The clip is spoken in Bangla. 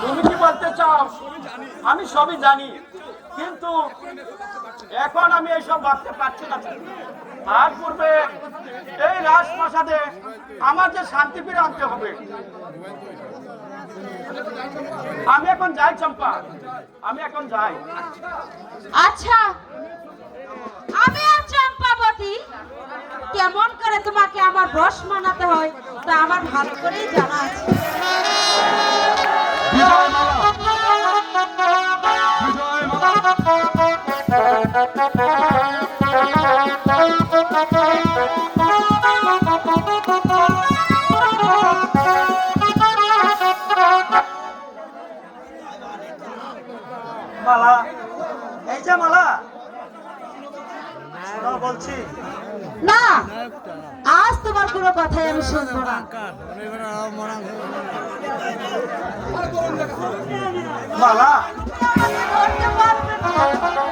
তুমি কি বলতে চাও আমি সবই জানি, কিন্তু এখন আমি এইসব ভাবতে পারছি না। তার পূর্বে এই রাজপ্রাসাদে আমার যে শান্তি ফিরে আনতে হবে। আমি এখন যাই চম্পা, আমি এখন যাই। আচ্ছা, আমি আর চম্পাবতী কেমন করে তোমাকে আমার বশ মানাতে হয় তা আমার ভালো করেই জানা আছে। বিজয় মালা, বিজয় মালা, এই যে মালা, শোনো বলছি। না, আজ তোমার কোনো কথাই আমি শুনবো না। মালা, করতে পারবে না।